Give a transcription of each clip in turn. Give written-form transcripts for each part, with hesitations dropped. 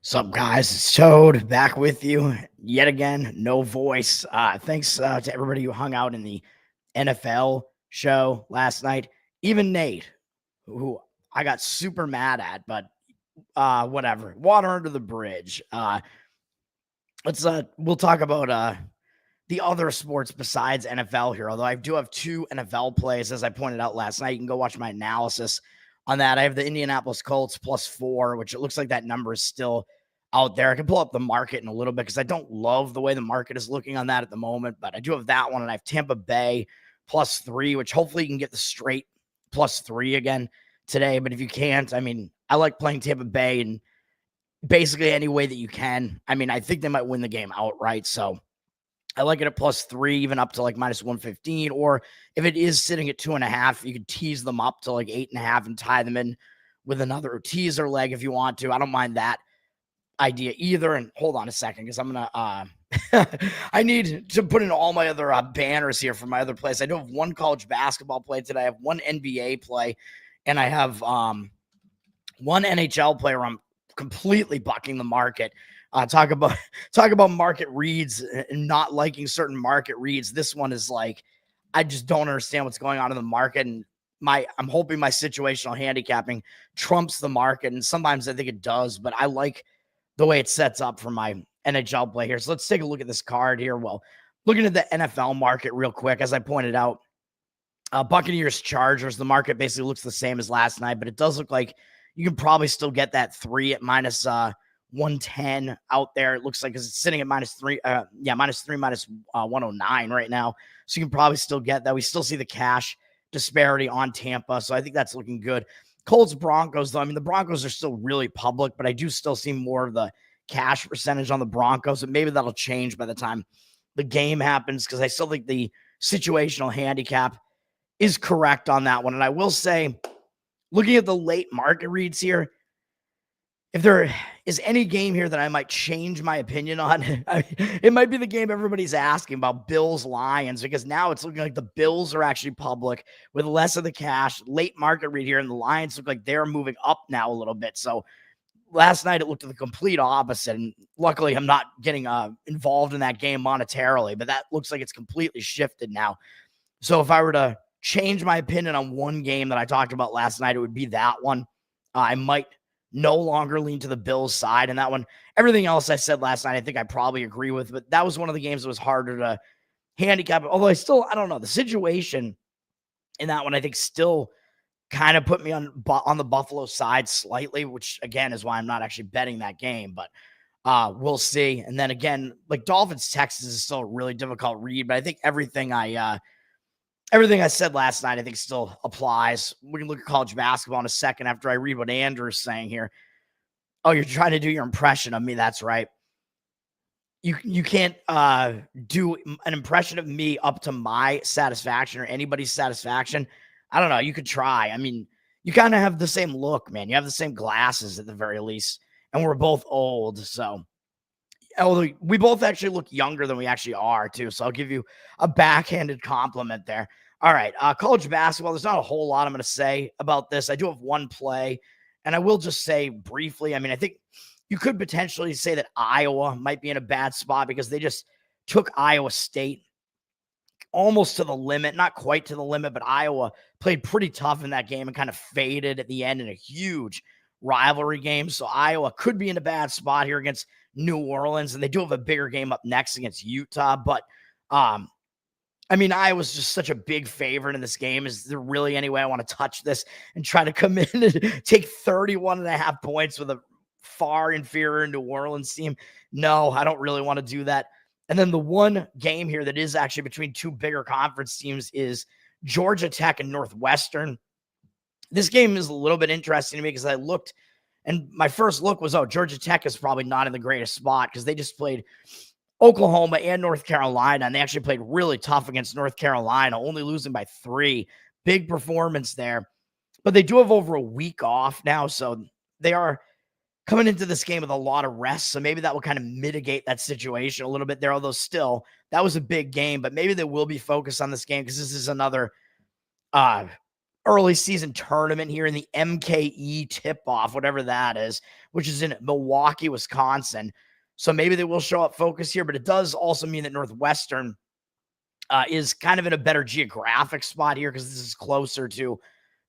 Sup, guys? It's Toad back with you yet again. No voice. Thanks to everybody who hung out in the NFL show last night. Even Nate, who I got super mad at, but whatever. Water under the bridge. Let's we'll talk about the other sports besides NFL here. Although I do have two NFL plays, as I pointed out last night. You can go watch my analysis on that. I have the Indianapolis Colts +4, which it looks like that number is still out there. I can pull up the market in a little bit because I don't love the way the market is looking on that at the moment, but I do have that one, and I have Tampa Bay +3, which hopefully you can get the straight +3 again today. But if you can't, I mean, I like playing Tampa Bay in basically any way that you can. I mean, I think they might win the game outright, so I like it at +3, even up to like -115. Or if it is sitting at 2.5, you could tease them up to like 8.5 and tie them in with another teaser leg if you want to. I don't mind that idea either. And hold on a second, because I'm gonna I need to put in all my other banners here for my other plays. I do have one college basketball play today. I have one NBA play, and I have one NHL play where I'm completely bucking the market. Talk about market reads and not liking certain market reads. This one is like, I just don't understand what's going on in the market, and I'm hoping my situational handicapping trumps the market, and sometimes I think it does, but I like the way it sets up for my NHL play here. So let's take a look at this card here. Well, looking at the NFL market real quick, as I pointed out, Buccaneers Chargers, the market basically looks the same as last night, but it does look like you can probably still get that 3 at -110 out there. It looks like, because it's sitting at -3, -109 right now. So you can probably still get that. We still see the cash disparity on Tampa, so I think that's looking good. Colts Broncos, though, I mean, the Broncos are still really public, but I do still see more of the cash percentage on the Broncos, and maybe that'll change by the time the game happens, because I still think the situational handicap is correct on that one. And I will say, looking at the late market reads here, if there is any game here that I might change my opinion on, it might be the game everybody's asking about, Bills-Lions, because now it's looking like the Bills are actually public with less of the cash. Late market read here, and the Lions look like they're moving up now a little bit. So last night it looked the complete opposite, and luckily I'm not getting involved in that game monetarily, but that looks like it's completely shifted now. So if I were to change my opinion on one game that I talked about last night, it would be that one. I might no longer lean to the Bills side in that one. Everything else I said last night, I think I probably agree with, but that was one of the games that was harder to handicap. Although I don't know, the situation in that one, I think, still kind of put me on the Buffalo side slightly, which again is why I'm not actually betting that game, but we'll see. And then again, like Dolphins Texas is still a really difficult read, but I think everything I said last night, I think, still applies. We can look at college basketball in a second after I read what Andrew's saying here. Oh, you're trying to do your impression of me. That's right. You can't do an impression of me up to my satisfaction or anybody's satisfaction. I don't know. You could try. I mean, you kind of have the same look, man. You have the same glasses at the very least, and we're both old. So, although we both actually look younger than we actually are, too. So I'll give you a backhanded compliment there. All right. College basketball, there's not a whole lot I'm going to say about this. I do have one play, and I will just say briefly, I mean, I think you could potentially say that Iowa might be in a bad spot because they just took Iowa State almost to the limit, not quite to the limit, but Iowa played pretty tough in that game and kind of faded at the end in a huge rivalry game. So Iowa could be in a bad spot here against New Orleans, and they do have a bigger game up next against Utah. But I mean, Iowa's just such a big favorite in this game. Is there really any way I want to touch this and try to come in and take 31.5 points with a far inferior New Orleans team? No, I don't really want to do that. And then the one game here that is actually between two bigger conference teams is Georgia Tech and Northwestern. This game is a little bit interesting to me because I looked, and my first look was, Georgia Tech is probably not in the greatest spot because they just played Oklahoma and North Carolina, and they actually played really tough against North Carolina, only losing by 3. Big performance there. But they do have over a week off now, so they are coming into this game with a lot of rest, so maybe that will kind of mitigate that situation a little bit there, although still, that was a big game, but maybe they will be focused on this game because this is another early season tournament here in the MKE tip-off, whatever that is, which is in Milwaukee, Wisconsin. So maybe they will show up focus here, but it does also mean that Northwestern is kind of in a better geographic spot here because this is closer to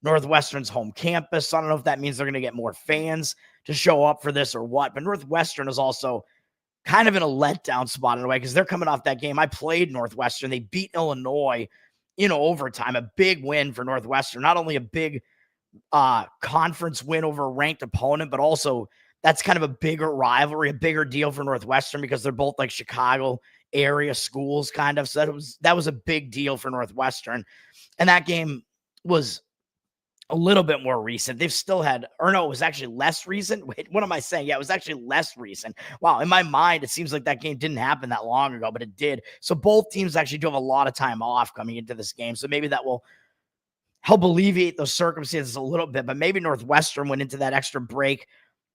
Northwestern's home campus. So I don't know if that means they're going to get more fans to show up for this or what, but Northwestern is also kind of in a letdown spot in a way because they're coming off that game. I played Northwestern. They beat Illinois in overtime, a big win for Northwestern. Not only a big conference win over a ranked opponent, but also that's kind of a bigger rivalry, a bigger deal for Northwestern because they're both like Chicago area schools kind of. So that was a big deal for Northwestern. And that game was a little bit more recent. They've still had, or no, it was actually less recent. Wait, what am I saying? Yeah, it was actually less recent. Wow. In my mind, it seems like that game didn't happen that long ago, but it did. So both teams actually do have a lot of time off coming into this game. So maybe that will help alleviate those circumstances a little bit, but maybe Northwestern went into that extra break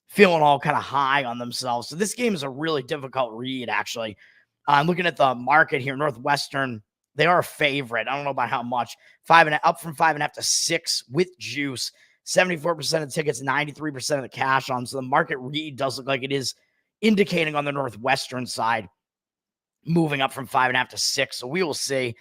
feeling all kind of high on themselves. So this game is a really difficult read, actually. I'm looking at the market here. Northwestern, they are a favorite. I don't know by how much. Up from 5.5 to 6 with juice. 74% of the tickets, 93% of the cash on. So the market read does look like it is indicating on the Northwestern side, moving up from 5.5 to 6. So we will see.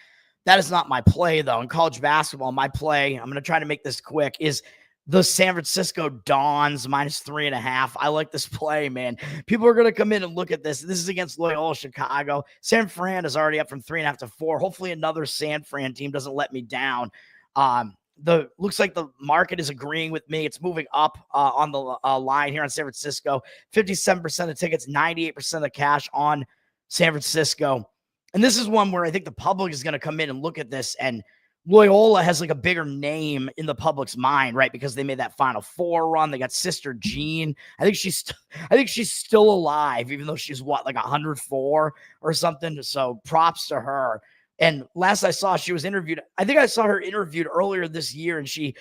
That is not my play, though. In college basketball, my play, I'm going to try to make this quick, is the San Francisco Dons minus 3.5. I like this play, man. People are going to come in and look at this. This is against Loyola Chicago. San Fran is already up from 3.5 to 4. Hopefully another San Fran team doesn't let me down. Looks like the market is agreeing with me. It's moving up on the line here on San Francisco. 57% of tickets, 98% of the cash on San Francisco. And this is one where I think the public is going to come in and look at this, and Loyola has like a bigger name in the public's mind, right? Because they made that Final Four run. They got Sister Jean. I think she's still alive, even though she's like 104 or something. So props to her. And last I saw, she was interviewed. I think I saw her interviewed earlier this year, and she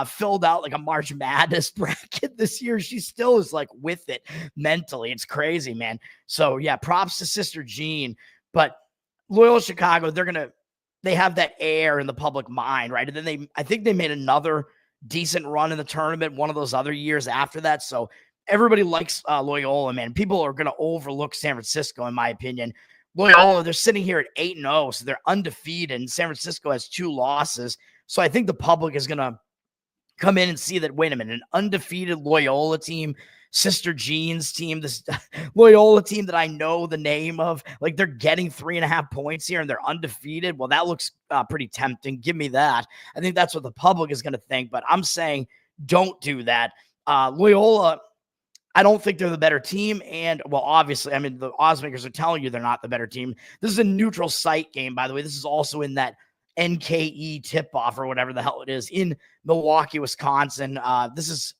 filled out like a March Madness bracket this year. She still is like with it mentally. It's crazy, man. So yeah, props to Sister Jean. But Loyola Chicago, they have that air in the public mind, right? And then I think they made another decent run in the tournament one of those other years after that. So everybody likes Loyola, man. People are going to overlook San Francisco, in my opinion. Loyola, they're sitting here at 8-0, so they're undefeated. And San Francisco has 2 losses. So I think the public is going to come in and see that, wait a minute, an undefeated Loyola team, Sister Jean's team, this Loyola team that I know the name of, like they're getting 3.5 points here and they're undefeated. Well, that looks pretty tempting. Give me that. I think that's what the public is going to think, but I'm saying don't do that. Loyola, I don't think they're the better team. And well, obviously, I mean, the odds makers are telling you they're not the better team. This is a neutral site game, by the way. This is also in that NKE tip-off or whatever the hell it is in Milwaukee, Wisconsin. This is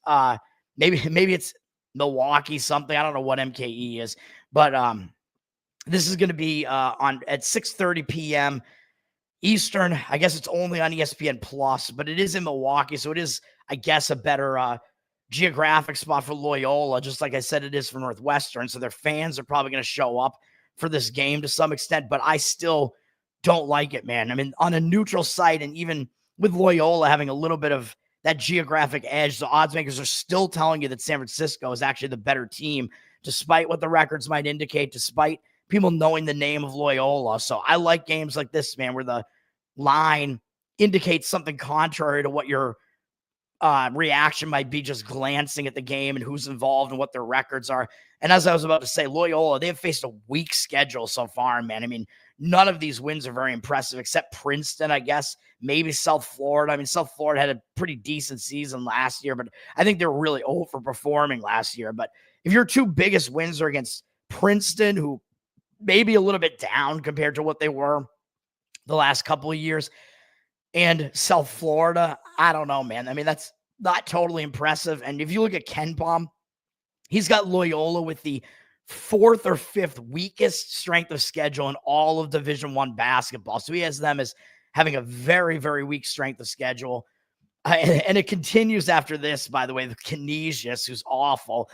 maybe it's Milwaukee something. I don't know what MKE is, but this is going to be at 6:30 p.m. Eastern. I guess it's only on ESPN Plus, but it is in Milwaukee, so it is, I guess, a better geographic spot for Loyola. Just like I said, it is for Northwestern, so their fans are probably going to show up for this game to some extent. But I still don't like it, man. I mean, on a neutral site, and even with Loyola having a little bit of that geographic edge, the odds makers are still telling you that San Francisco is actually the better team, despite what the records might indicate, despite people knowing the name of Loyola. So I like games like this, man, where the line indicates something contrary to what your reaction might be just glancing at the game and who's involved and what their records are. And as I was about to say, Loyola, they have faced a weak schedule so far, man. I mean, none of these wins are very impressive, except Princeton, I guess, maybe South Florida. I mean, South Florida had a pretty decent season last year, but I think they're really overperforming last year. But if your 2 biggest wins are against Princeton, who may be a little bit down compared to what they were the last couple of years, and South Florida, I don't know, man. I mean, that's not totally impressive. And if you look at KenPom, he's got Loyola with the 4th or 5th weakest strength of schedule in all of Division I basketball. So he has them as having a very, very weak strength of schedule. And it continues after this, by the way, the Canisius, who's awful.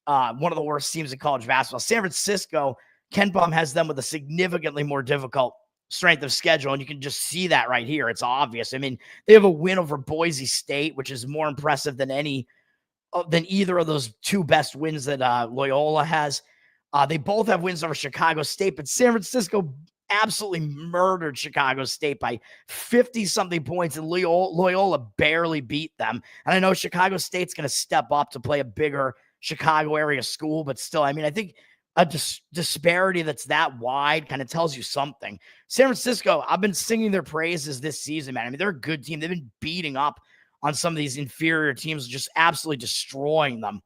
One of the worst teams in college basketball. San Francisco, KenPom has them with a significantly more difficult strength of schedule, and you can just see that right here. It's obvious. I mean, they have a win over Boise State, which is more impressive than either of those two best wins that Loyola has. They both have wins over Chicago State, but San Francisco absolutely murdered Chicago State by 50-something points, and Loyola barely beat them. And I know Chicago State's going to step up to play a bigger Chicago area school, but still, I mean, I think a disparity that's that wide kind of tells you something. San Francisco, I've been singing their praises this season, man. I mean, they're a good team. They've been beating up on some of these inferior teams, just absolutely destroying them.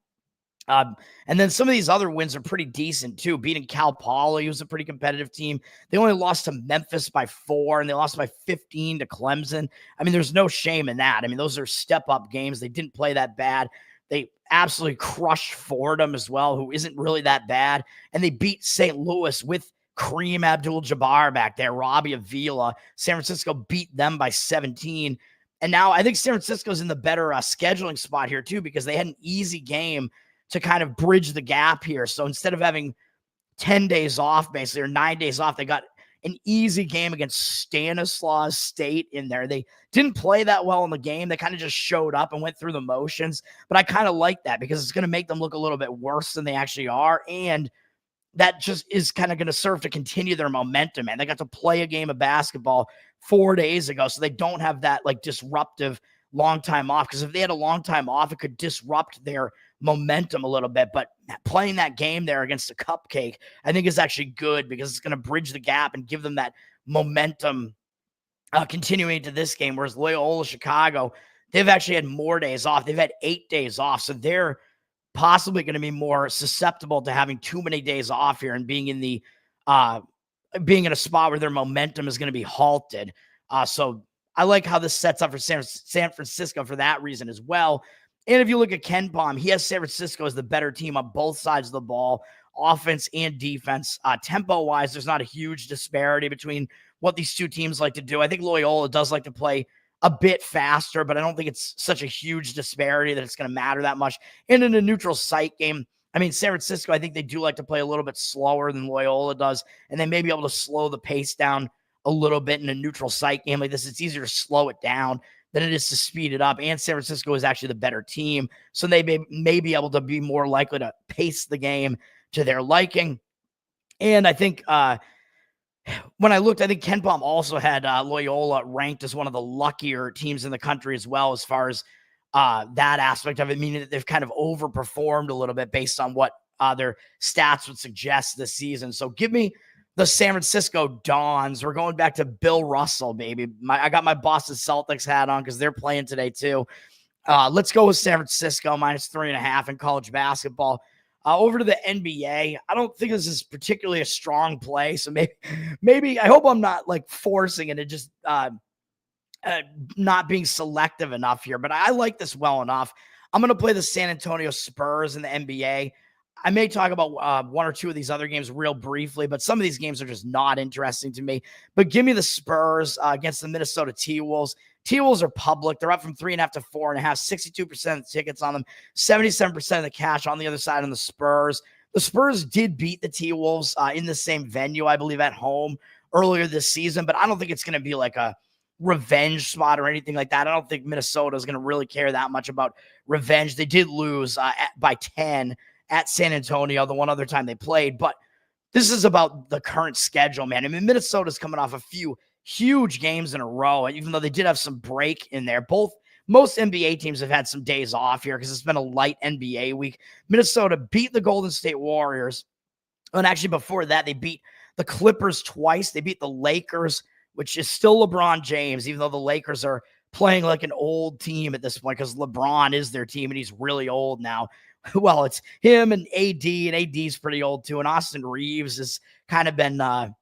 And then some of these other wins are pretty decent too. Beating Cal Poly, who's a pretty competitive team. They only lost to Memphis by 4, and they lost by 15 to Clemson. I mean, there's no shame in that. I mean, those are step-up games. They didn't play that bad. They absolutely crushed Fordham as well, who isn't really that bad. And they beat St. Louis with Kareem Abdul-Jabbar back there, Robbie Avila. San Francisco beat them by 17. And now I think San Francisco's in the better scheduling spot here too, because they had an easy game to kind of bridge the gap here. So instead of having 10 days off, basically, or 9 days off, they got an easy game against Stanislaus State in there. They didn't play that well in the game. They kind of just showed up and went through the motions. But I kind of like that because it's going to make them look a little bit worse than they actually are. And that just is kind of going to serve to continue their momentum. And they got to play a game of basketball 4 days ago, so they don't have that like disruptive long time off. Because if they had a long time off, it could disrupt their momentum a little bit. But playing that game there against a cupcake, I think is actually good because it's going to bridge the gap and give them that momentum continuing to this game. Whereas Loyola Chicago, they've actually had more days off. They've had 8 days off. So they're possibly going to be more susceptible to having too many days off here and being in the being in a spot where their momentum is going to be halted. So I like how this sets up for San Francisco for that reason as well. And if you look at KenPom, he has San Francisco as the better team on both sides of the ball, offense and defense. Tempo-wise, there's not a huge disparity between what these two teams like to do. I think Loyola does like to play a bit faster, but I don't think it's such a huge disparity that it's going to matter that much. And in a neutral site game, I mean, San Francisco, I think they do like to play a little bit slower than Loyola does, and they may be able to slow the pace down a little bit in a neutral site game like this. It's easier to slow it down than it is to speed it up. And San Francisco is actually the better team, so they may be able to be more likely to pace the game to their liking. And I think when I looked, I think KenPom also had Loyola ranked as one of the luckier teams in the country as well, as far as that aspect of it, meaning that they've kind of overperformed a little bit based on what their stats would suggest this season. So give me the San Francisco Dons. We're going back to Bill Russell, baby. I got my Boston Celtics hat on because they're playing today too. Let's go with San Francisco -3.5 in college basketball. Over to the NBA. I don't think this is particularly a strong play. So maybe I hope I'm not like forcing it and just not being selective enough here, but I like this well enough. I'm going to play the San Antonio Spurs in the NBA. I may talk about one or two of these other games real briefly, but some of these games are just not interesting to me. But give me the Spurs against the Minnesota T-Wolves. T-Wolves are public. They're up from 3.5 to 4.5, 62% of the tickets on them, 77% of the cash on the other side on the Spurs. The Spurs did beat the T-Wolves in the same venue, I believe, at home earlier this season, but I don't think it's going to be like a revenge spot or anything like that. I don't think Minnesota is going to really care that much about revenge. They did lose by 10 at San Antonio the one other time they played, but this is about the current schedule, man. I mean, Minnesota's coming off a few huge games in a row, even though they did have some break in there. Most NBA teams have had some days off here because it's been a light NBA week. Minnesota beat the Golden State Warriors, and actually before that, they beat the Clippers twice. They beat the Lakers, which is still LeBron James, even though the Lakers are playing like an old team at this point because LeBron is their team and he's really old now. Well, it's him and AD's pretty old too. And Austin Reeves has kind of been, I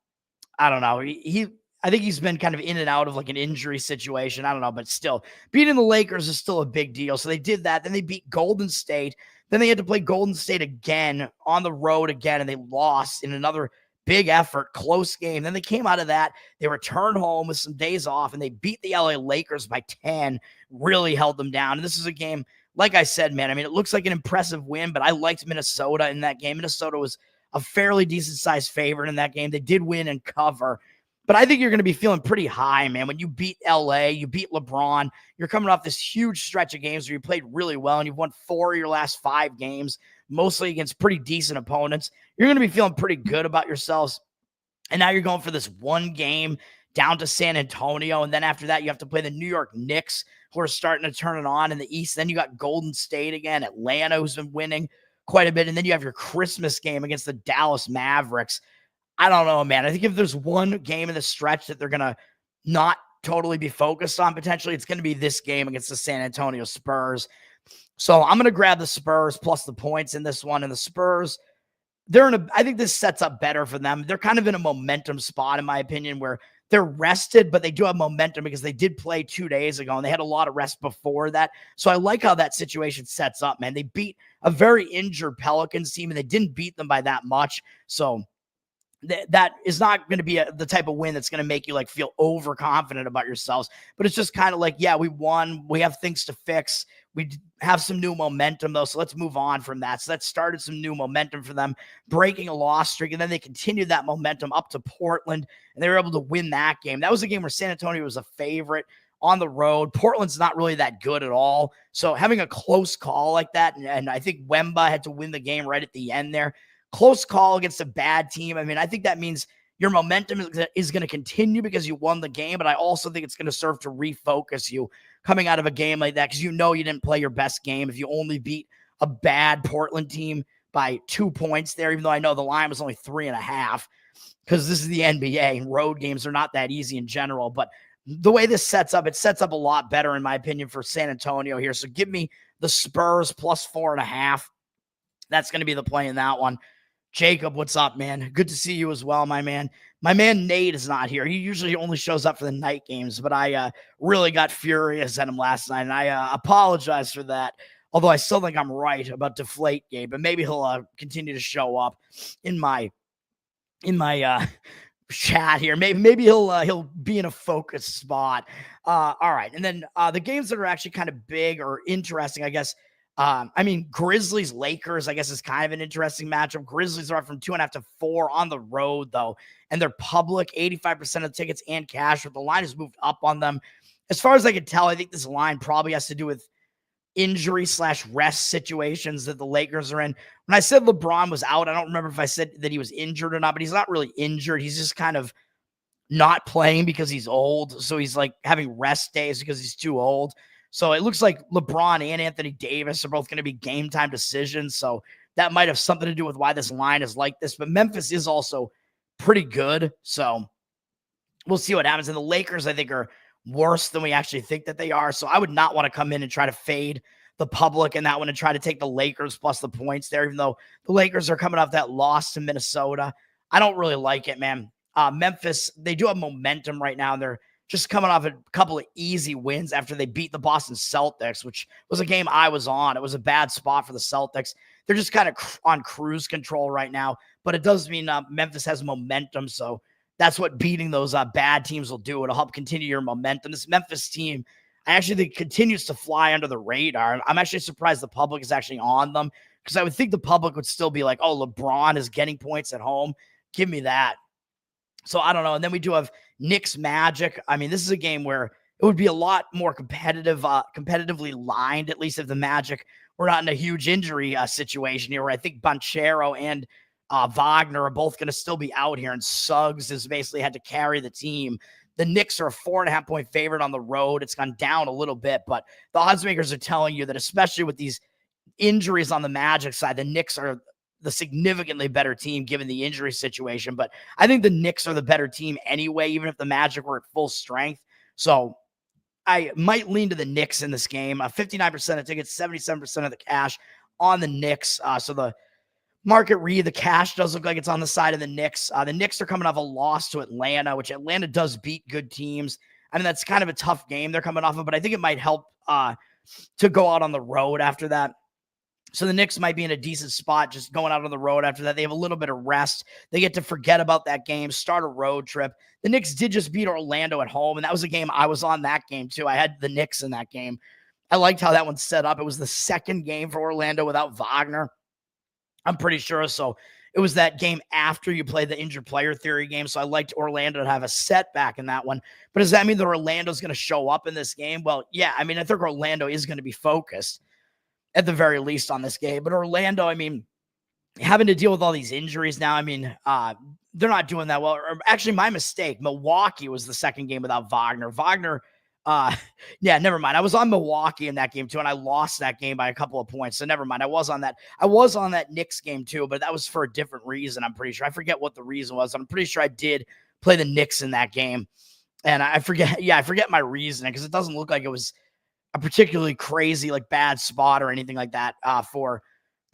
don't know. I think he's been kind of in and out of like an injury situation. I don't know, but still beating the Lakers is still a big deal. So they did that. Then they beat Golden State. Then they had to play Golden State again on the road again. And they lost in another big effort, close game. Then they came out of that. They returned home with some days off and they beat the LA Lakers by 10, really held them down. And this is a game, like I said, man, I mean, it looks like an impressive win, but I liked Minnesota in that game. Minnesota was a fairly decent sized favorite in that game. They did win and cover. But I think you're going to be feeling pretty high, man. When you beat LA, you beat LeBron, you're coming off this huge stretch of games where you played really well and you've won 4 of your last 5 games, mostly against pretty decent opponents. You're going to be feeling pretty good about yourselves. And now you're going for this one game down to San Antonio. And then after that, you have to play the New York Knicks, who are starting to turn it on in the East. Then you got Golden State again, Atlanta, who's been winning quite a bit. And then you have your Christmas game against the Dallas Mavericks. I don't know, man. I think if there's one game in the stretch that they're going to not totally be focused on potentially, it's going to be this game against the San Antonio Spurs. So I'm going to grab the Spurs plus the points in this one. And the Spurs, I think this sets up better for them. They're kind of in a momentum spot, in my opinion, where they're rested, but they do have momentum because they did play 2 days ago and they had a lot of rest before that. So I like how that situation sets up, man. They beat a very injured Pelicans team and they didn't beat them by that much. So that is not going to be the type of win that's going to make you like feel overconfident about yourselves, but it's just kind of like, yeah, we won. We have things to fix. We have some new momentum though. So let's move on from that. So that started some new momentum for them, breaking a loss streak. And then they continued that momentum up to Portland and they were able to win that game. That was a game where San Antonio was a favorite on the road. Portland's not really that good at all. So having a close call like that, and I think Wemba had to win the game right at the end there. Close call against a bad team. I mean, I think that means your momentum is going to continue because you won the game, but I also think it's going to serve to refocus you coming out of a game like that because you know you didn't play your best game if you only beat a bad Portland team by 2 points there, even though I know the line was only 3.5 because this is the NBA and road games are not that easy in general. But the way this sets up, it sets up a lot better, in my opinion, for San Antonio here. So give me the Spurs plus 4.5. That's going to be the play in that one. Jacob, what's up, man? Good to see you as well, my man. My man Nate is not here. He usually only shows up for the night games, but I really got furious at him last night, and I apologize for that. Although I still think I'm right about Deflategate, but maybe he'll continue to show up in my chat here. Maybe he'll be in a focus spot. All right, and then the games that are actually kind of big or interesting, I guess. I mean, Grizzlies, Lakers, I guess is kind of an interesting matchup. Grizzlies are up from 2.5 to 4 on the road, though, and they're public, 85% of the tickets and cash, but the line has moved up on them. As far as I can tell, I think this line probably has to do with injury/rest situations that the Lakers are in. When I said LeBron was out, I don't remember if I said that he was injured or not, but he's not really injured. He's just kind of not playing because he's old. So he's like having rest days because he's too old. So it looks like LeBron and Anthony Davis are both going to be game time decisions. So that might have something to do with why this line is like this. But Memphis is also pretty good. So we'll see what happens. And the Lakers, I think, are worse than we actually think that they are. So I would not want to come in and try to fade the public in that one and try to take the Lakers plus the points there, even though the Lakers are coming off that loss to Minnesota. I don't really like it, man. Memphis, they do have momentum right now. They're just coming off a couple of easy wins after they beat the Boston Celtics, which was a game I was on. It was a bad spot for the Celtics. They're just kind of on cruise control right now, but it does mean Memphis has momentum. So that's what beating those bad teams will do. It'll help continue your momentum. This Memphis team, I actually think continues to fly under the radar. I'm actually surprised the public is actually on them because I would think the public would still be like, oh, LeBron is getting points at home. Give me that. So I don't know. And then we do have Knicks Magic. I mean, this is a game where it would be a lot more competitively lined, at least if the Magic were not in a huge injury situation here, where I think Banchero and Wagner are both going to still be out here, and Suggs has basically had to carry the team. The Knicks are a 4.5-point favorite on the road. It's gone down a little bit, but the odds makers are telling you that, especially with these injuries on the Magic side, the Knicks are the significantly better team given the injury situation. But I think the Knicks are the better team anyway, even if the Magic were at full strength. So I might lean to the Knicks in this game. 59% of tickets, 77% of the cash on the Knicks. So the market read, the cash does look like it's on the side of the Knicks. The Knicks are coming off a loss to Atlanta, which Atlanta does beat good teams. I mean, that's kind of a tough game they're coming off of, but I think it might help to go out on the road after that. So the Knicks might be in a decent spot just going out on the road after that. They have a little bit of rest. They get to forget about that game, start a road trip. The Knicks did just beat Orlando at home, and that was a game I was on that game too. I had the Knicks in that game. I liked how that one set up. It was the second game for Orlando without Wagner, I'm pretty sure. So it was that game after you played the injured player theory game. So I liked Orlando to have a setback in that one. But does that mean that Orlando's going to show up in this game? Well, yeah. I mean, I think Orlando is going to be focused at the very least on this game. But Orlando, I mean, having to deal with all these injuries now, I mean, they're not doing that well. Or actually, my mistake. Milwaukee was the second game without Wagner. Yeah, never mind. I was on Milwaukee in that game too, and I lost that game by a couple of points. So never mind. I was on that Knicks game too, but that was for a different reason. I'm pretty sure. I forget what the reason was. I'm pretty sure I did play the Knicks in that game, and I forget. Yeah, I forget my reasoning because it doesn't look like it was a particularly crazy, like bad spot or anything like that for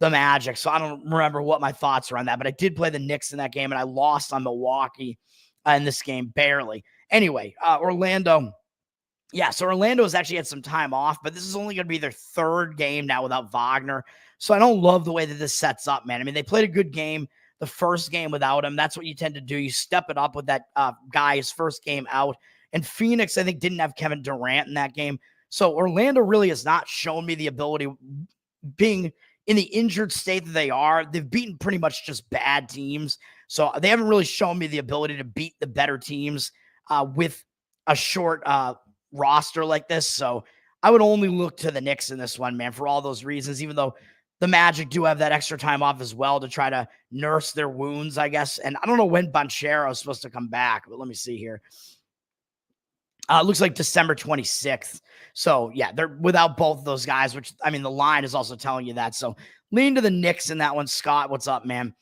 the Magic. So I don't remember what my thoughts were on that, but I did play the Knicks in that game, and I lost on Milwaukee in this game barely. Anyway, Orlando. Yeah, so Orlando has actually had some time off, but this is only going to be their third game now without Wagner. So I don't love the way that this sets up, man. I mean, they played a good game the first game without him. That's what you tend to do. You step it up with that guy, his first game out. And Phoenix, I think, didn't have Kevin Durant in that game. So Orlando really has not shown me the ability, being in the injured state that they are. They've beaten pretty much just bad teams. So they haven't really shown me the ability to beat the better teams with a short roster like this. So I would only look to the Knicks in this one, man, for all those reasons, even though the Magic do have that extra time off as well to try to nurse their wounds, I guess. And I don't know when Banchero is supposed to come back, but let me see here. It looks like December 26th. So, yeah, they're without both of those guys, which, I mean, the line is also telling you that. So, lean to the Knicks in that one. Scott, what's up, man?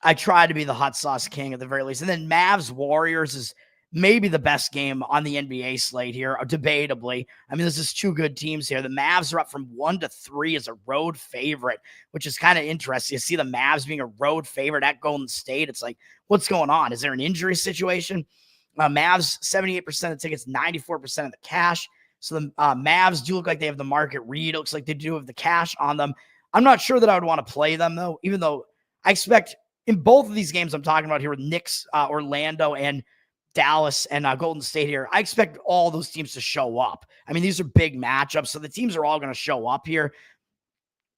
I try to be the hot sauce king at the very least. And then Mavs Warriors is maybe the best game on the NBA slate here, debatably. I mean, this is two good teams here. The Mavs are up from 1-3 as a road favorite, which is kind of interesting. You see the Mavs being a road favorite at Golden State. It's like, what's going on? Is there an injury situation? Mavs, 78% of tickets, 94% of the cash. So the Mavs do look like they have the market read. It looks like they do have the cash on them. I'm not sure that I would want to play them, though, even though I expect in both of these games I'm talking about here with Knicks, Orlando, and Dallas and Golden State here, I expect all those teams to show up. I mean, these are big matchups, so the teams are all going to show up here.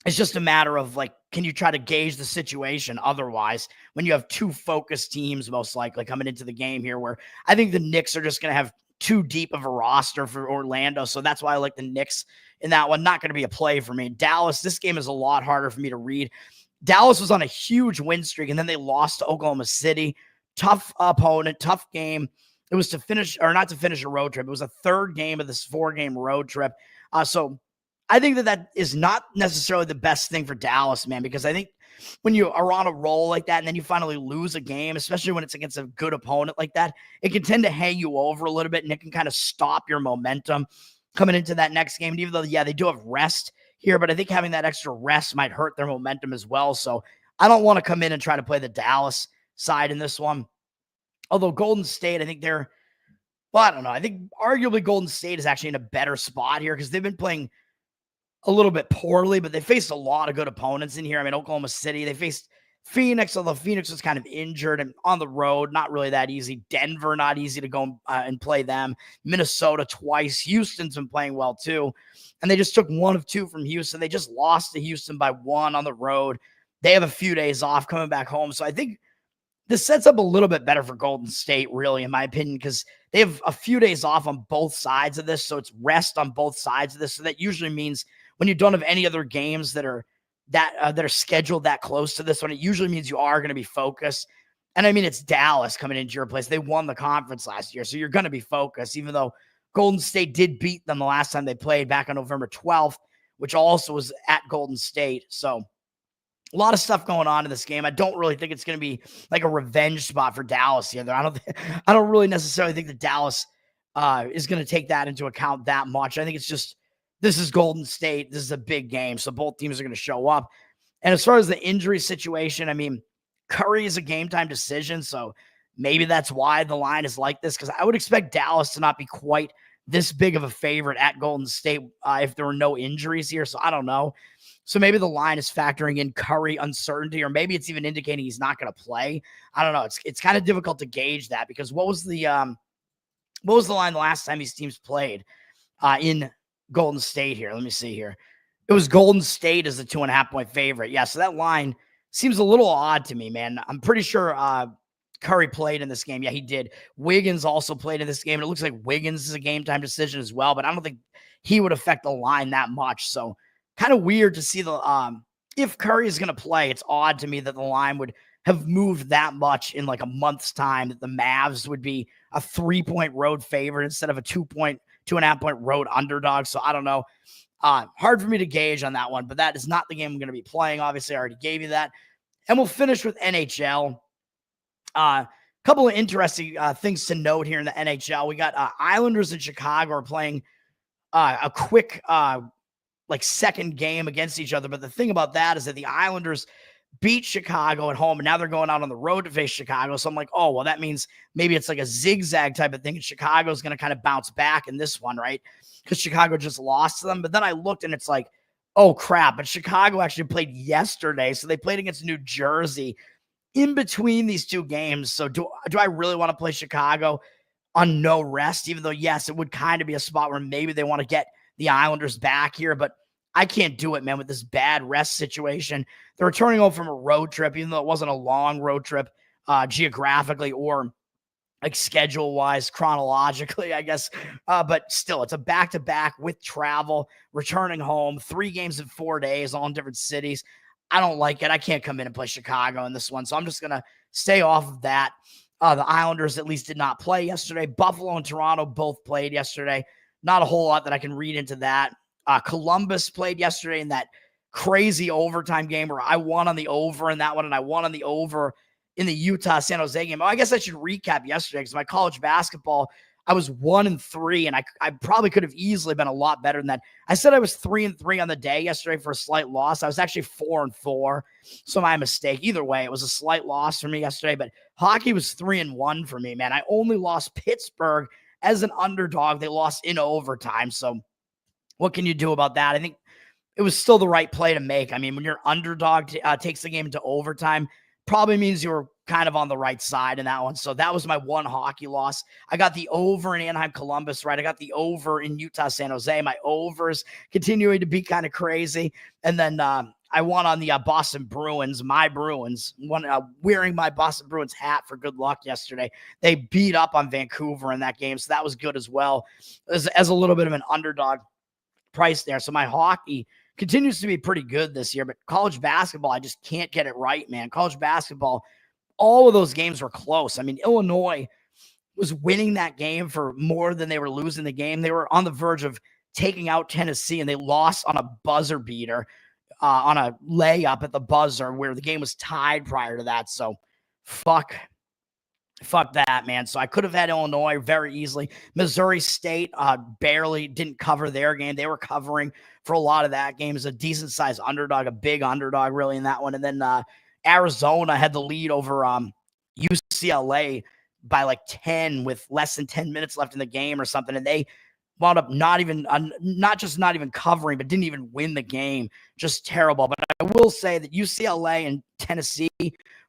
It's just a matter of, like, can you try to gauge the situation otherwise when you have two focused teams most likely coming into the game here, where I think the Knicks are just going to have too deep of a roster for Orlando. So that's why I like the Knicks in that one. Not going to be a play for me. Dallas, this game is a lot harder for me to read. Dallas was on a huge win streak, and then they lost to Oklahoma City. Tough opponent, tough game. It was to finish, or not to finish a road trip. It was a third game of this 4-game road trip. So I think that is not necessarily the best thing for Dallas, man, because I think when you are on a roll like that and then you finally lose a game, especially when it's against a good opponent like that, it can tend to hang you over a little bit, and it can kind of stop your momentum coming into that next game. And even though, yeah, they do have rest here, but I think having that extra rest might hurt their momentum as well. So I don't want to come in and try to play the Dallas side in this one. Although Golden State, I think well, I don't know. I think arguably Golden State is actually in a better spot here because they've been playing a little bit poorly, but they faced a lot of good opponents in here. I mean, Oklahoma City, they faced Phoenix, although Phoenix was kind of injured and on the road, not really that easy. Denver, not easy to go and play them. Minnesota twice. Houston's been playing well too. And they just took 1 of 2 from Houston. They just lost to Houston by 1 on the road. They have a few days off coming back home. So I think this sets up a little bit better for Golden State, really, in my opinion, because they have a few days off on both sides of this. So it's rest on both sides of this. So that usually means when you don't have any other games that are scheduled that close to this one, it usually means you are going to be focused. And I mean, it's Dallas coming into your place. They won the conference last year, so you're going to be focused, even though Golden State did beat them the last time they played back on November 12th, which also was at Golden State. So a lot of stuff going on in this game. I don't really think it's going to be like a revenge spot for Dallas here. I don't really necessarily think that Dallas is going to take that into account that much. I think it's just, this is Golden State. This is a big game, so both teams are going to show up. And as far as the injury situation, I mean, Curry is a game-time decision, so maybe that's why the line is like this, because I would expect Dallas to not be quite this big of a favorite at Golden State if there were no injuries here, so I don't know. So maybe the line is factoring in Curry uncertainty, or maybe it's even indicating he's not going to play. I don't know. It's kind of difficult to gauge that, because what was the line the last time these teams played in Golden State here? Let me see here. It was Golden State as the 2.5 point favorite. Yeah, so that line seems a little odd to me, man. I'm pretty sure Curry played in this game. Yeah, he did. Wiggins also played in this game. And it looks like Wiggins is a game time decision as well, but I don't think he would affect the line that much. So kind of weird to see if Curry is going to play, it's odd to me that the line would have moved that much in like a month's time, that the Mavs would be a 3-point road favorite instead of a 2.5 point road underdog. So I don't know. Hard for me to gauge on that one, but that is not the game I'm going to be playing. Obviously, I already gave you that. And we'll finish with NHL. Couple of interesting things to note here in the NHL. We got Islanders and Chicago are playing a quick second game against each other. But the thing about that is that the Islanders beat Chicago at home, and now they're going out on the road to face Chicago. So I'm like, oh, well, that means maybe it's like a zigzag type of thing, and Chicago's going to kind of bounce back in this one, right? Because Chicago just lost to them. But then I looked, and it's like, oh, crap. But Chicago actually played yesterday. So they played against New Jersey in between these two games. So do I really want to play Chicago on no rest? Even though, yes, it would kind of be a spot where maybe they want to get the Islanders back here, but I can't do it, man, with this bad rest situation. They're returning home from a road trip, even though it wasn't a long road trip geographically or like schedule-wise, chronologically, I guess. But still, it's a back-to-back with travel, returning home, 3 games in 4 days, all in different cities. I don't like it. I can't come in and play Chicago in this one, so I'm just going to stay off of that. The Islanders at least did not play yesterday. Buffalo and Toronto both played yesterday. Not a whole lot that I can read into that. Columbus played yesterday in that crazy overtime game where I won on the over in that one, and I won on the over in the Utah-San Jose game. Oh, I guess I should recap yesterday because my college basketball, I was 1-3, and I probably could have easily been a lot better than that. I said I was 3-3 on the day yesterday for a slight loss. I was actually 4-4, so my mistake. Either way, it was a slight loss for me yesterday, but hockey was 3-1 for me, man. I only lost Pittsburgh as an underdog. They lost in overtime, so what can you do about that? I think it was still the right play to make. I mean, when your underdog takes the game into overtime, probably means you were kind of on the right side in that one. So that was my one hockey loss. I got the over in Anaheim Columbus, right? I got the over in Utah San Jose. My overs continuing to be kind of crazy. And then I won on the Boston Bruins, my Bruins, wearing my Boston Bruins hat for good luck yesterday. They beat up on Vancouver in that game, so that was good as well as a little bit of an underdog price there. So my hockey continues to be pretty good this year, but college basketball, I just can't get it right, man. College basketball, all of those games were close. I mean, Illinois was winning that game for more than they were losing the game. They were on the verge of taking out Tennessee, and they lost on a buzzer beater, on a layup at the buzzer where the game was tied prior to that. So fuck that, man. So I could have had Illinois very easily. Missouri State barely didn't cover their game. They were covering for a lot of that game as a decent-sized underdog, a big underdog really in that one. And then Arizona had the lead over UCLA by like 10 with less than 10 minutes left in the game or something. And they wound up not even covering, but didn't even win the game. Just terrible. But I will say that UCLA and Tennessee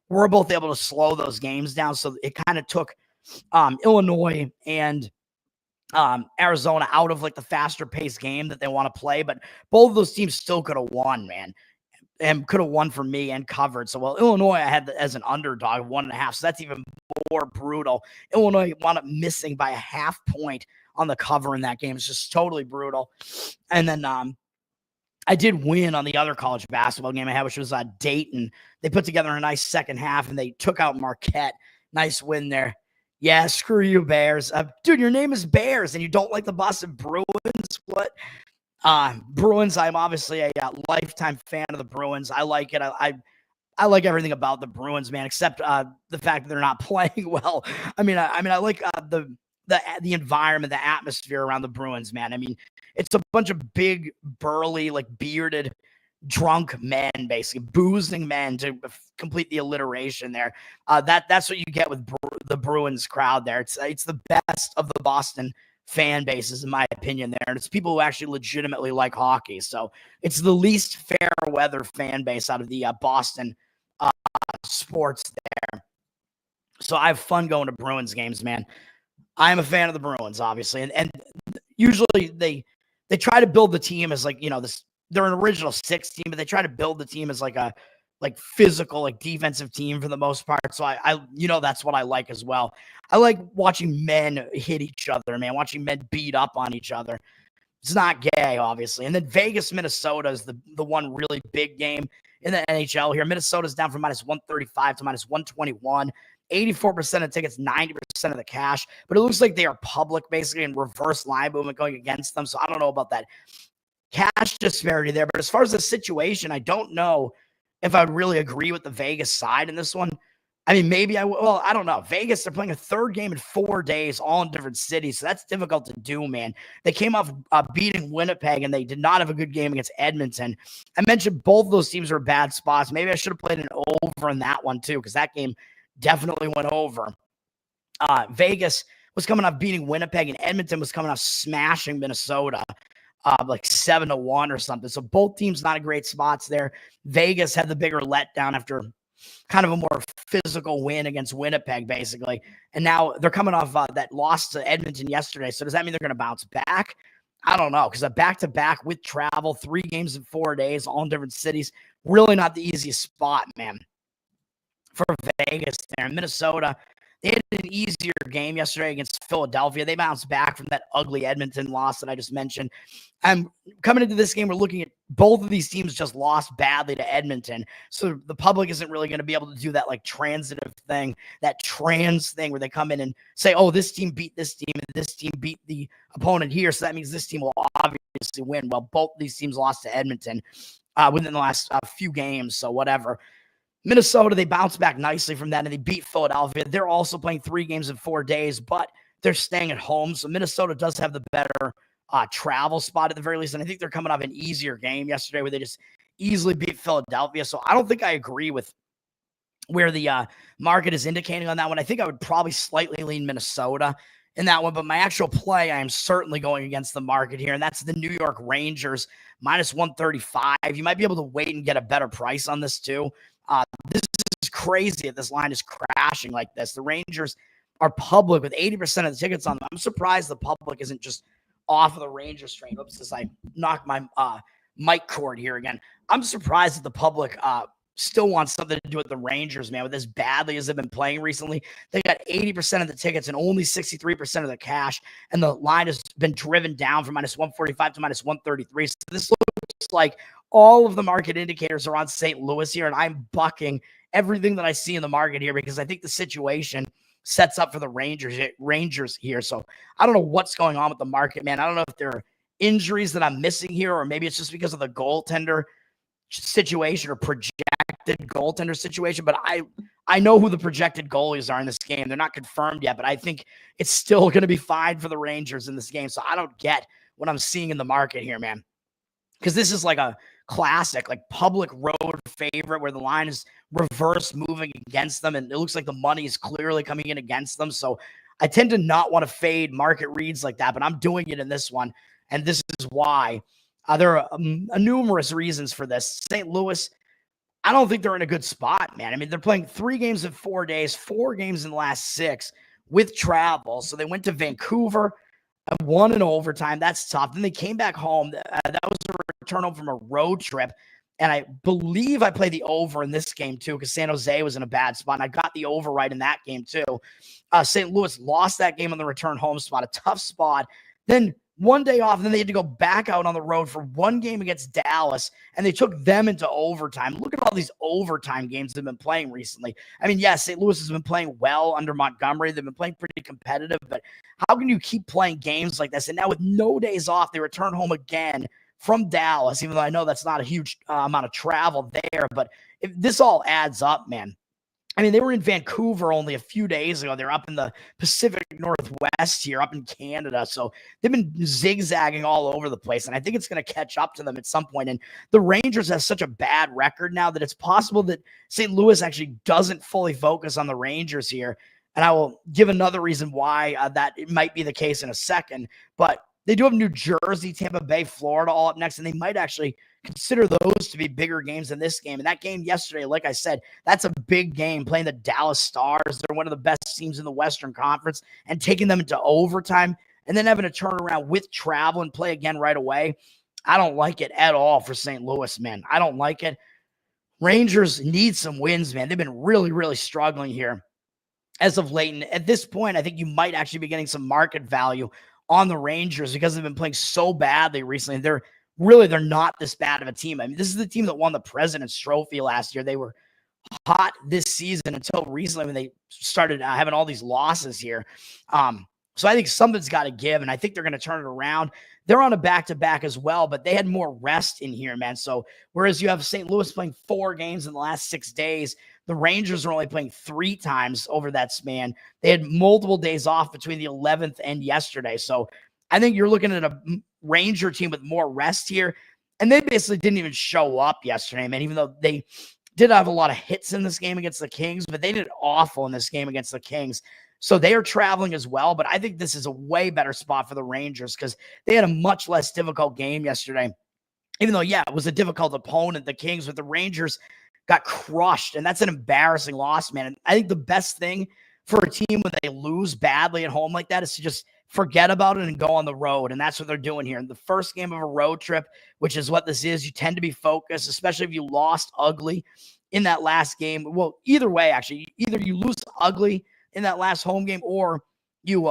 were both able to slow those games down. So it kind of took Illinois and Arizona out of like the faster paced game that they want to play. But both of those teams still could have won, man. And could have won for me and covered. So, well, Illinois I had as an underdog 1.5. So that's even more brutal. Illinois wound up missing by a half point on the cover in that game. It's just totally brutal. And then I did win on the other college basketball game I had, which was Dayton. They put together a nice second half, and they took out Marquette. Nice win there. Yeah, screw you, Bears. Dude, your name is Bears, and you don't like the Boston Bruins? What? Bruins, I'm obviously a lifetime fan of the Bruins. I like it. I like everything about the Bruins, man, except the fact that they're not playing well. I mean, I like the environment, the atmosphere around the Bruins, man. I mean, it's a bunch of big, burly, like bearded, drunk men, basically boozing men to complete the alliteration there. That's what you get with the Bruins crowd there. It's the best of the Boston fan bases, in my opinion, there. And it's people who actually legitimately like hockey. So it's the least fair weather fan base out of the Boston sports there. So I have fun going to Bruins games, man. I am a fan of the Bruins, obviously. And usually they try to build the team as like, this, they're an original 6 team, but they try to build the team as like a like physical, like defensive team for the most part. So I that's what I like as well. I like watching men hit each other, man, watching men beat up on each other. It's not gay, obviously. And then Vegas, Minnesota is the one really big game in the NHL here. Minnesota's down from minus 135 to minus 121. 84% of tickets, 90% of the cash. But it looks like they are public, basically, in reverse line movement going against them. So I don't know about that cash disparity there. But as far as the situation, I don't know if I would really agree with the Vegas side in this one. I mean, maybe I don't know. Vegas, they're playing a third game in 4 days, all in different cities. So that's difficult to do, man. They came off beating Winnipeg, and they did not have a good game against Edmonton. I mentioned both of those teams were bad spots. Maybe I should have played an over in that one, too, because that game definitely went over. Vegas was coming off beating Winnipeg, and Edmonton was coming off smashing Minnesota. Like 7-1 or something. So both teams not in great spots there. Vegas had the bigger letdown after kind of a more physical win against Winnipeg, basically. And now they're coming off that loss to Edmonton yesterday. So does that mean they're going to bounce back? I don't know, because a back-to-back with travel, 3 games in 4 days, all in different cities, really not the easiest spot, man, for Vegas there. In Minnesota, they had an easier game yesterday against Philadelphia. They bounced back from that ugly Edmonton loss that I just mentioned. Coming into this game, we're looking at both of these teams just lost badly to Edmonton. So the public isn't really going to be able to do that like transitive thing, that trans thing where they come in and say, oh, this team beat this team and this team beat the opponent here. So that means this team will obviously win. Well, both these teams lost to Edmonton within the last few games. So whatever. Minnesota, they bounced back nicely from that, and they beat Philadelphia. They're also playing 3 games in 4 days, but they're staying at home. So Minnesota does have the better travel spot at the very least, and I think they're coming off an easier game yesterday where they just easily beat Philadelphia. So I don't think I agree with where the market is indicating on that one. I think I would probably slightly lean Minnesota in that one, but my actual play, I am certainly going against the market here, and that's the New York Rangers, minus 135. You might be able to wait and get a better price on this too. This is crazy that this line is crashing like this. The Rangers are public with 80% of the tickets on them. I'm surprised the public isn't just off of the Rangers train. Oops, as I knock my mic cord here again. I'm surprised that the public still wants something to do with the Rangers, man, with as badly as they've been playing recently. They got 80% of the tickets and only 63% of the cash, and the line has been driven down from minus 145 to minus 133. So this looks like all of the market indicators are on St. Louis here, and I'm bucking everything that I see in the market here because I think the situation sets up for the Rangers here. So I don't know what's going on with the market, man. I don't know if there are injuries that I'm missing here, or maybe it's just because of the goaltender situation or projected goaltender situation, but I know who the projected goalies are in this game. They're not confirmed yet, but I think it's still going to be fine for the Rangers in this game. So I don't get what I'm seeing in the market here, man, because this is like a classic, like public road favorite where the line is reverse moving against them, and it looks like the money is clearly coming in against them. So I tend to not want to fade market reads like that, but I'm doing it in this one, and this is why. There are numerous reasons for this. St. Louis, I don't think they're in a good spot, man. I mean, they're playing 3 games in 4 days, 4 games in the last 6 with travel. So they went to Vancouver, won in overtime. That's tough. Then they came back home. That was a return home from a road trip. And I believe I played the over in this game too, because San Jose was in a bad spot. And I got the over right in that game too. St. Louis lost that game on the return home spot, a tough spot. Then 1 day off, and then they had to go back out on the road for 1 game against Dallas, and they took them into overtime. Look at all these overtime games they've been playing recently. I mean, yes, St. Louis has been playing well under Montgomery. They've been playing pretty competitive, but how can you keep playing games like this? And now with no days off, they return home again from Dallas, even though I know that's not a huge amount of travel there, but if this all adds up, man. I mean, they were in Vancouver only a few days ago. They're up in the Pacific Northwest here, up in Canada. So they've been zigzagging all over the place, and I think it's going to catch up to them at some point. And the Rangers have such a bad record now that it's possible that St. Louis actually doesn't fully focus on the Rangers here. And I will give another reason why that it might be the case in a second. But they do have New Jersey, Tampa Bay, Florida all up next, and they might actually consider those to be bigger games than this game. And that game yesterday, like I said, that's a big game, playing the Dallas Stars. They're one of the best teams in the Western Conference, and taking them into overtime and then having to turn around with travel and play again right away. I don't like it at all for St. Louis, man. I don't like it. Rangers need some wins, man. They've been really, really struggling here as of late. And at this point, I think you might actually be getting some market value on the Rangers because they've been playing so badly recently. They're not this bad of a team. I mean, this is the team that won the President's Trophy last year. They were hot this season until recently when they started having all these losses here. So I think something's got to give, and I think they're going to turn it around. They're on a back-to-back as well, but they had more rest in here, man. So whereas you have St. Louis playing 4 games in the last 6 days, the Rangers are only playing 3 times over that span. They had multiple days off between the 11th and yesterday. So I think you're looking at a Ranger team with more rest here, and they basically didn't even show up yesterday, man, even though they did have a lot of hits in this game against the Kings, but they did awful in this game against the Kings. So they are traveling as well, but I think this is a way better spot for the Rangers because they had a much less difficult game yesterday. Even though, yeah, it was a difficult opponent, the Kings, but the Rangers got crushed, and that's an embarrassing loss, man. And I think the best thing for a team when they lose badly at home like that is to just forget about it and go on the road, and that's what they're doing here. In the first game of a road trip, which is what this is, you tend to be focused, especially if you lost ugly in that last game. Well, either way, actually, either you lose ugly in that last home game or you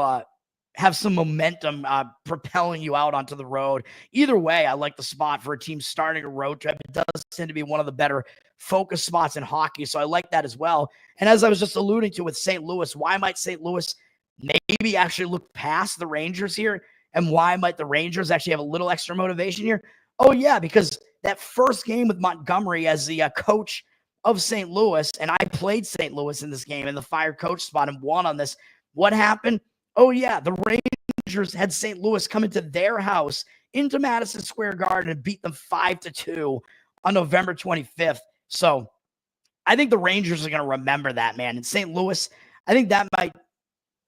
have some momentum propelling you out onto the road. Either way, I like the spot for a team starting a road trip. It does tend to be one of the better focus spots in hockey, so I like that as well. And as I was just alluding to with St. Louis, why might St. Louis maybe actually look past the Rangers here? And why might the Rangers actually have a little extra motivation here? Oh, yeah, because that first game with Montgomery as the coach of St. Louis, and I played St. Louis in this game in the fire coach spot and won on this. What happened? Oh, yeah, the Rangers had St. Louis come into their house, into Madison Square Garden, and beat them 5-2 on November 25th. So I think the Rangers are going to remember that, man. And St. Louis, I think that might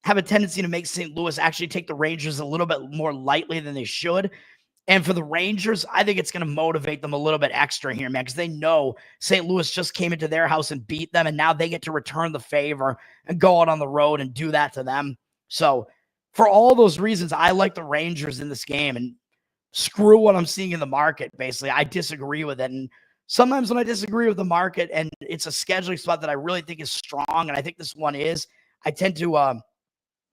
have a tendency to make St. Louis actually take the Rangers a little bit more lightly than they should. And for the Rangers, I think it's going to motivate them a little bit extra here, man, because they know St. Louis just came into their house and beat them, and now they get to return the favor and go out on the road and do that to them. So for all those reasons, I like the Rangers in this game, and screw what I'm seeing in the market, basically. I disagree with it, and sometimes when I disagree with the market and it's a scheduling spot that I really think is strong, and I think this one is, I tend to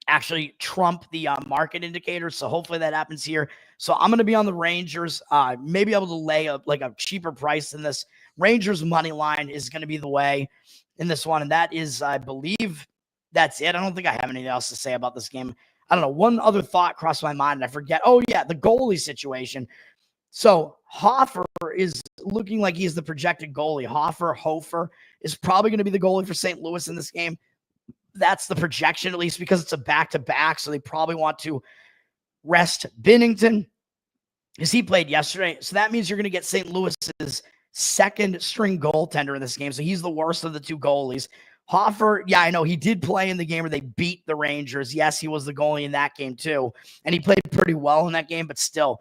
actually trump the market indicators. So hopefully that happens here. So I'm going to be on the Rangers, maybe able to lay a cheaper price than this. Rangers money line is going to be the way in this one. And that is, I believe that's it. I don't think I have anything else to say about this game. I don't know. One other thought crossed my mind and I forget. Oh yeah, the goalie situation. So Hofer is looking like he's the projected goalie. Hofer is probably going to be the goalie for St. Louis in this game. That's the projection, at least because it's a back-to-back. So they probably want to rest Binnington because he played yesterday. So that means you're going to get St. Louis's second-string goaltender in this game. So he's the worst of the 2 goalies. Hofer, yeah, I know he did play in the game where they beat the Rangers. Yes, he was the goalie in that game too. And he played pretty well in that game, but still,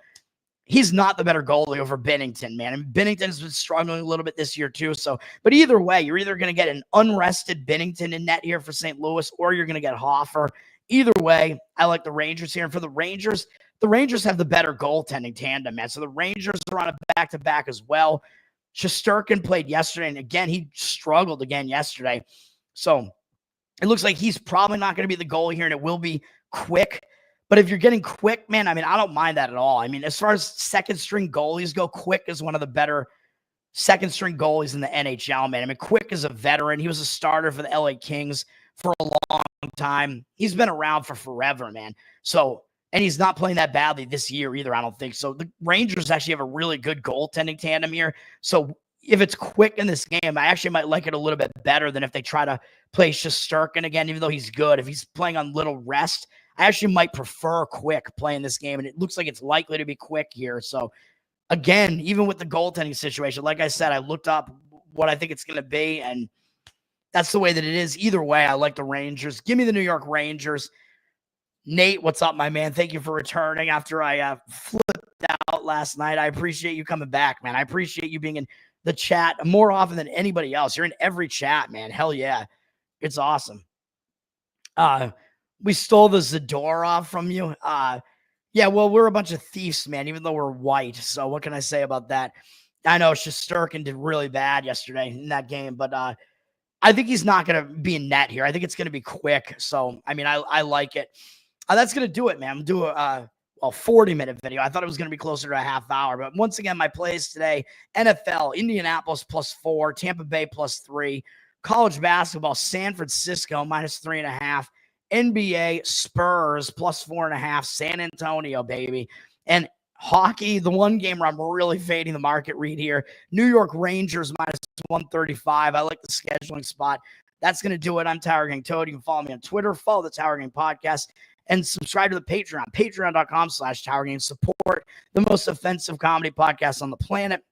he's not the better goalie over Binnington, man. And Binnington's been struggling a little bit this year too. So, but either way, you're either going to get an unrested Binnington in net here for St. Louis, or you're going to get Hofer. Either way, I like the Rangers here. And for the Rangers have the better goaltending tandem, man. So the Rangers are on a back-to-back as well. Shesterkin played yesterday, and again, he struggled again yesterday. So it looks like he's probably not going to be the goalie here, and it will be Quick. But if you're getting Quick, man, I mean, I don't mind that at all. I mean, as far as second-string goalies go, Quick is one of the better second-string goalies in the NHL, man. I mean, Quick is a veteran. He was a starter for the LA Kings for a long time. He's been around for forever, man. So, and he's not playing that badly this year either, I don't think. So the Rangers actually have a really good goaltending tandem here. So if it's Quick in this game, I actually might like it a little bit better than if they try to play Shesterkin again, even though he's good. If he's playing on little rest, I actually might prefer Quick playing this game, and it looks like it's likely to be Quick here. So, again, even with the goaltending situation, like I said, I looked up what I think it's going to be, and that's the way that it is. Either way, I like the Rangers. Give me the New York Rangers. Nate, what's up, my man? Thank you for returning after I flipped out last night. I appreciate you coming back, man. I appreciate you being in the chat more often than anybody else. You're in every chat, man. Hell yeah. It's awesome. We stole the Zadorov from you. Yeah, well, we're a bunch of thieves, man, even though we're white. So what can I say about that? I know Shesterkin did really bad yesterday in that game, but I think he's not going to be in net here. I think it's going to be quick. So, I mean, I like it. That's going to do it, man. I'm doing a 40-minute video. I thought it was going to be closer to a half hour. But once again, my plays today, NFL, Indianapolis +4, Tampa Bay +3, college basketball, San Francisco -3.5, NBA, Spurs +4.5, San Antonio, baby. And hockey, the one game where I'm really fading the market read here, New York Rangers -135. I like the scheduling spot. That's going to do it. I'm Tower Gang Toad. You can follow me on Twitter, follow the Tower Gang Podcast, and subscribe to the Patreon, patreon.com/Tower Gang. Support the most offensive comedy podcast on the planet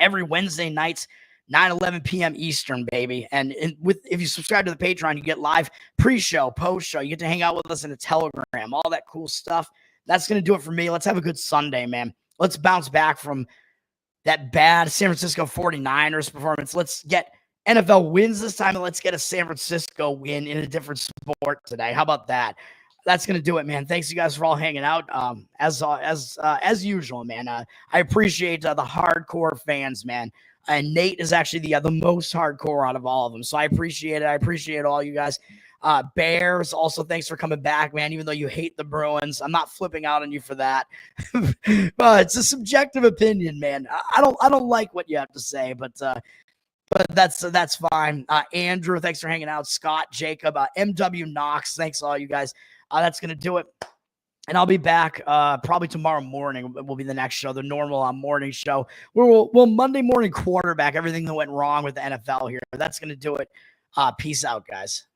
every Wednesday nights, 9-11 p.m. Eastern, baby. And if you subscribe to the Patreon, you get live pre-show, post-show. You get to hang out with us in a Telegram, all that cool stuff. That's going to do it for me. Let's have a good Sunday, man. Let's bounce back from that bad San Francisco 49ers performance. Let's get NFL wins this time, and let's get a San Francisco win in a different sport today. How about that? That's going to do it, man. Thanks, you guys, for all hanging out. As usual, man. I appreciate the hardcore fans, man. And Nate is actually the most hardcore out of all of them. So I appreciate it. I appreciate all you guys. Bears, also, thanks for coming back, man. Even though you hate the Bruins, I'm not flipping out on you for that. But it's a subjective opinion, man. I don't like what you have to say, but that's fine. Andrew, thanks for hanging out. Scott, Jacob, MW Knox, thanks all you guys. That's gonna do it. And I'll be back probably tomorrow morning. Will be the next show, the normal morning show. We'll Monday morning quarterback everything that went wrong with the NFL here. That's gonna do it. Peace out, guys.